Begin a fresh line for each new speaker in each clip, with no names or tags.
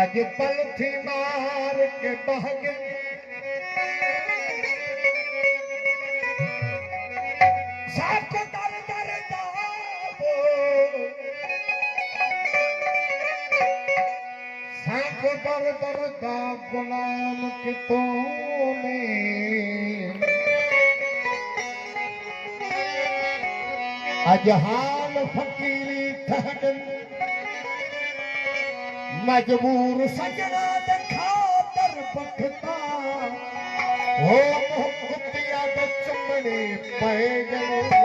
अज पल थी मार के बहग साथ दर दर दावो साथ दर दर दा गुलाम कितों में अज हाल फकीरी ठहरन मजबूर सजना दे खातर बखता हो कुतिया दे चमड़े पे गलो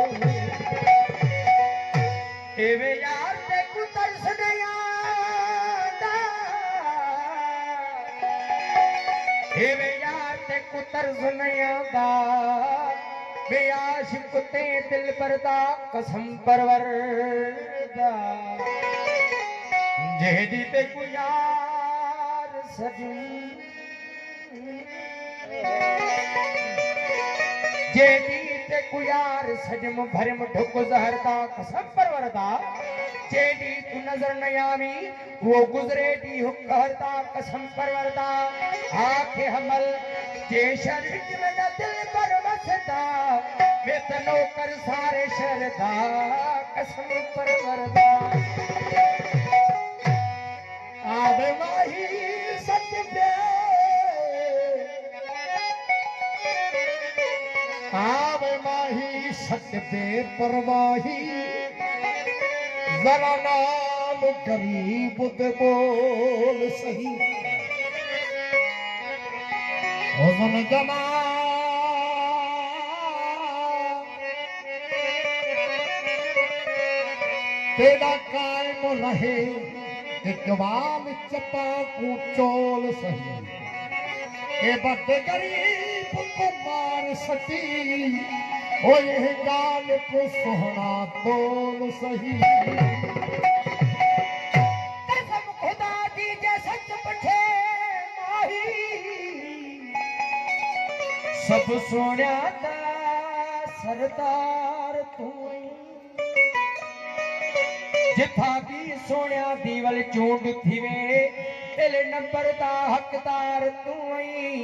एवे यार ते कुतर सनयादा एवे यार ते कुतर सनयादा बेयाश कुते दिल परदा कसम परवरदा जेदी ते को यार सजन जेदी ते को यार सजम भरम ढुक जहरदा कसम परवरदा जेदी तू नजर न आवी वो गुजरे दी हुकरदा कसम परवरदा आखे हमल जे शरीर में दिल पर बसदा वेतनो कर सारे शरदा कसम परवरदा आवे माही सत्य पे आवे माही सत्य पे परवाही जरा नाम गरीब दे बोल सही हुस्न जमा तेरा कायम रहे इकबाल चपा को चोल सही ए बड़े गरीब को मार सकी ओ ये गाल को सोहना तोल सही कसम खुदा की जे सच पठे माही सब सोन्या दा सरदार तू जिथा भी सोनिया दीवल चूंड थीवे दिल नंबर दा हकदार तू आई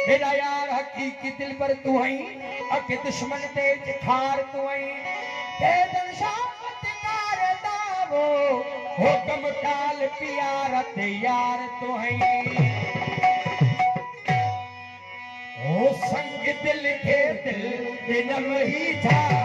मेरा यार हकीकी दिल पर तू आई अके दुश्मन ते खार तू आई ते दिल शामत कार दावो हुक्म काल प्यार ते यार तू आई ओ संग दिल के दिल नम ही था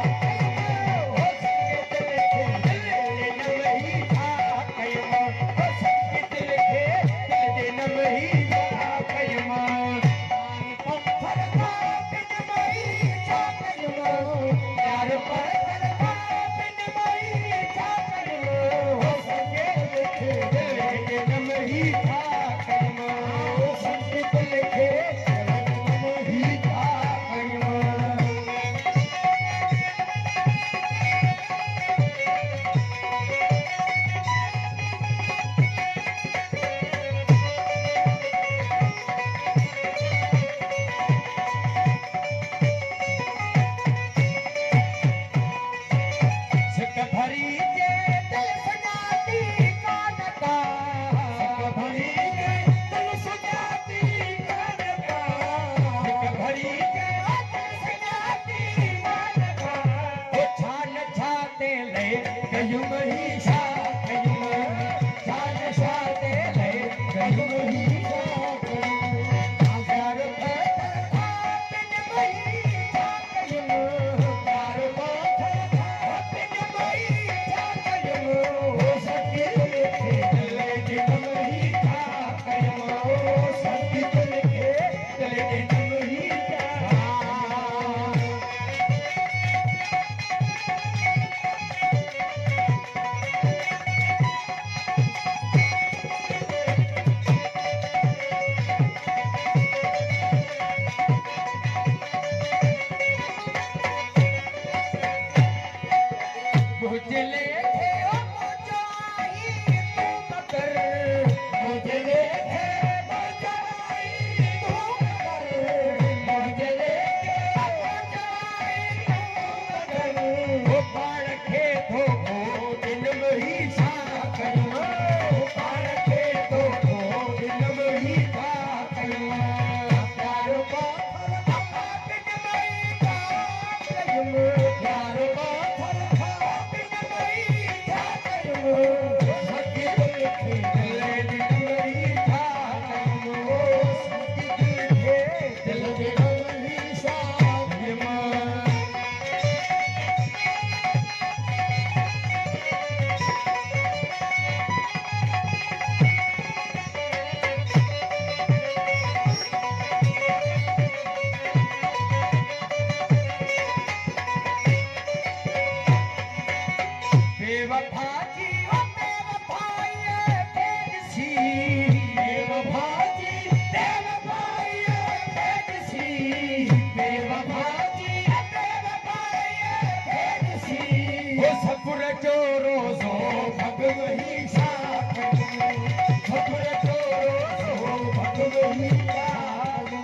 सब्र तोरो सो भगवही जागो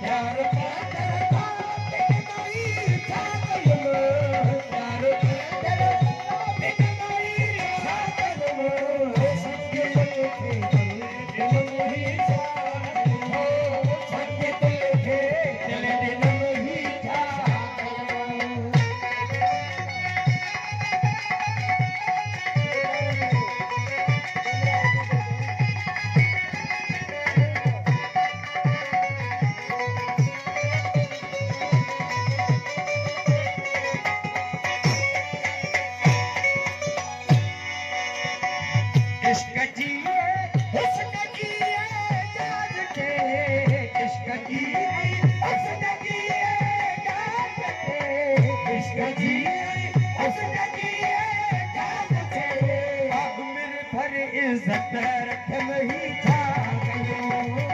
प्यार करता बिगड़ी जागो प्यार करता बिगड़ी जागो संग लेके दिल ही जागो संग लेके दिल ही जागो इश्क जिए हुस्न जिए जान के इश्क जिए हुस्न जिए जान के इश्क जिए हुस्न जिए जान के अब मेरे भर इज्जत रख ही छा गयो